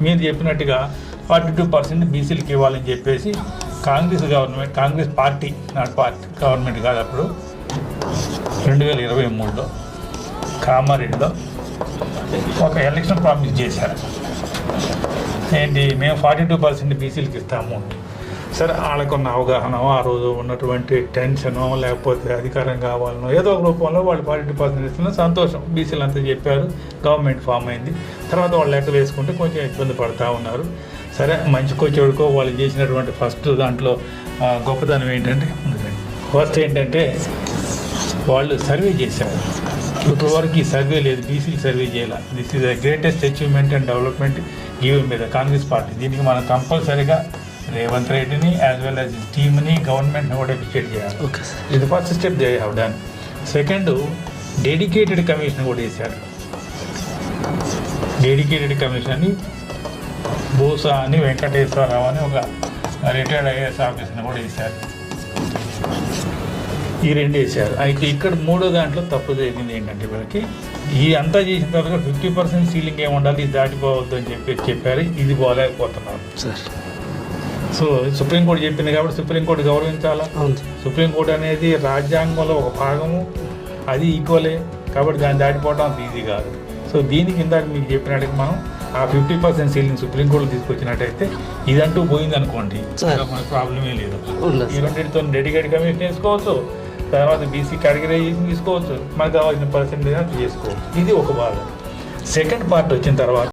మీరు చెప్పినట్టుగా 42% బీసీలకు ఇవ్వాలని చెప్పేసి కాంగ్రెస్ పార్టీ గవర్నమెంట్ కాదు అప్పుడు 2023లో కామారెడ్డిలో ఒక ఎలక్షన్ ప్రామిస్ చేశారు. ఏంటి, మేము 42% బీసీలకు ఇస్తాము. సరే, వాళ్ళకున్న అవగాహన, ఆ రోజు ఉన్నటువంటి టెన్షను, లేకపోతే అధికారం కావాలనో ఏదో ఒక రూపంలో వాళ్ళు 42% ఇస్తున్న సంతోషం. బీసీలు అంతా చెప్పారు, గవర్నమెంట్ ఫామ్ అయింది. తర్వాత వాళ్ళు లెక్క వేసుకుంటే కొంచెం ఇబ్బంది పడుతూ ఉన్నారు. సరే, మంచికో చెడుకో వాళ్ళు చేసినటువంటి ఫస్ట్ దాంట్లో గొప్పతనం ఏంటంటే, ఫస్ట్ ఏంటంటే వాళ్ళు సర్వే చేశారు. ఇప్పటివరకు ఈ సర్వే లేదు, బీసీ సర్వే చేయాలి. This is the greatest achievement and development given by the Congress party. దీనికి మనం కంపల్సరీగా రేవంత్ రెడ్డిని యాజ్ వెల్ యాజ్ టీమ్ని, గవర్నమెంట్ని కూడా అప్రిషియేట్ చేయాలి. ఇది first step they have done. Second, dedicated commission కూడా వేశారు. డెడికేటెడ్ కమిషన్ అని బూసా అని వెంకటేశ్వరరావు అని ఒక రిటైర్డ్ ఐఏఎస్ ఆఫీసర్ని కూడా వేశారు. ఈ రెండు వేశారు. అయితే ఇక్కడ మూడో దాంట్లో తప్పు జరిగింది ఏంటంటే, వీళ్ళకి ఈ అంతా చేసిన తర్వాత 50% సీలింగ్ ఏమి ఉండాలి, ఇది దాటిపోవద్దు అని చెప్పారు. ఇది పోలేకపోతున్నారు సార్. సో సుప్రీంకోర్టు చెప్పింది కాబట్టి సుప్రీంకోర్టు గౌరవించాలా. సుప్రీంకోర్టు అనేది రాజ్యాంగంలో ఒక భాగము, అది ఈక్వలే. కాబట్టి దాన్ని దాటిపోవడం అంత ఈజీ కాదు. సో దీనికి ఇందాక మీకు చెప్పినట్టుగా మనం ఆ 50% సీలింగ్ సుప్రీంకోర్టు తీసుకొచ్చినట్టయితే ఇదంటూ పోయింది అనుకోండి, మనకు ప్రాబ్లమే లేదు. ఈ రెండింటితో డెడికేట్ కమిషన్ వేసుకోవచ్చు, తర్వాత బీసీ కేటగిరైజేషన్ తీసుకోవచ్చు, మనకు కావాల్సిన పర్సెంటేజ్ చేసుకోవచ్చు. ఇది ఒక భాగం. సెకండ్ పార్ట్ వచ్చిన తర్వాత